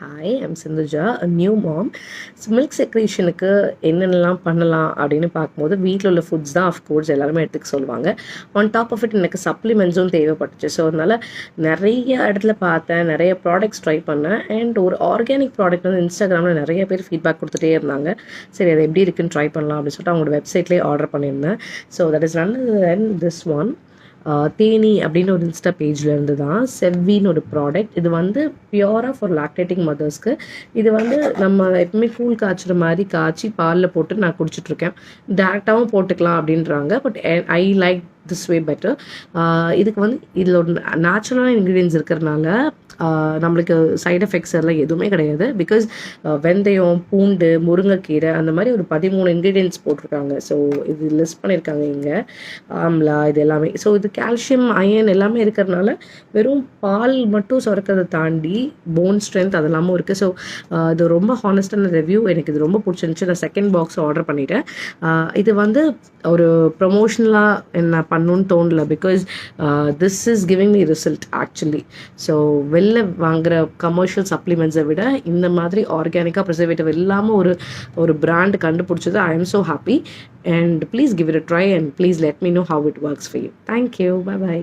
Hi, I'm Sindhuja, a new mom. Milk செக்ரேஷனுக்கு என்னென்னலாம் பண்ணலாம் அப்படின்னு பார்க்கும்போது வீட்டில் உள்ள ஃபுட்ஸ் தான் அஃப்கோர்ஸ் எல்லாருமே எடுத்துக்க சொல்லுவாங்க. ஆன் டாப் ஆஃப் இட் எனக்கு சப்ளிமெண்ட்ஸும் தேவைப்பட்டுச்சு. ஸோ அதனால் நிறைய இடத்துல பார்த்தேன், நிறைய ப்ராடக்ட்ஸ் ட்ரை பண்ணேன். அண்ட் ஒரு ஆர்கானிக் ப்ராடக்ட் வந்து இன்ஸ்டாகிராமில் நிறைய பேர் ஃபீட்பேக் கொடுத்துட்டே இருந்தாங்க. சரி அது எப்படி இருக்குன்னு ட்ரை பண்ணலாம் அப்படின்னு சொல்லிட்டு அவங்களோட வெப்சைட்லேயே ஆர்டர் பண்ணியிருந்தேன். So that is none then this one. Theni அப்படின்னு ஒரு இன்ஸ்டா பேஜில் இருந்து தான் செவ்வின்னு ஒரு ப்ராடக்ட். இது வந்து பியூராக ஃபார் லாக்டேட்டிங் மதர்ஸ்க்கு. இது வந்து நம்ம எப்பவுமே கூழ் காய்ச்சுற மாதிரி காய்ச்சி பாலில் போட்டு நான் குடிச்சிட்ருக்கேன். டேரெக்டாகவும் போட்டுக்கலாம் அப்படின்றாங்க. But I like this way better. இதுக்கு வந்து இதில் ஒரு நேச்சுரலான இன்க்ரீடியன்ஸ் இருக்கிறதுனால நம்மளுக்கு சைட் எஃபெக்ட்ஸ் எல்லாம் எதுவுமே கிடையாது. பிகாஸ் வெந்தயம், பூண்டு, முருங்கைக்கீரை அந்த மாதிரி ஒரு 13 இன்க்ரீடியன்ஸ் போட்டிருக்காங்க. ஸோ இது லிஸ்ட் பண்ணியிருக்காங்க இங்கே. ஆம்லா இது எல்லாமே. ஸோ இது கால்சியம், அயன் எல்லாமே இருக்கிறதுனால வெறும் பால் மட்டும் சுரக்கிறத தாண்டி போன் ஸ்ட்ரென்த் அதெல்லாமும் இருக்குது. ஸோ இது ரொம்ப ஹானஸ்டான ரிவ்யூ. எனக்கு இது ரொம்ப பிடிச்சிருந்துச்சு. நான் செகண்ட் பாக்ஸ் ஆர்டர் பண்ணிட்டேன். இது வந்து ஒரு ப்ரொமோஷனலாக என்ன பண்ணணும்னு தோணல. Because this is giving me result actually. So வெளில வாங்குகிற கமர்ஷியல் சப்ளிமெண்ட்ஸை விட இந்த மாதிரி ஆர்கானிக்காக ப்ரிசர்வேட்டிவ் இல்லாமல் ஒரு பிராண்ட் கண்டுபிடிச்சது. I am so happy. And please give it a try and please let me know how it works for you. Thank you. Bye bye.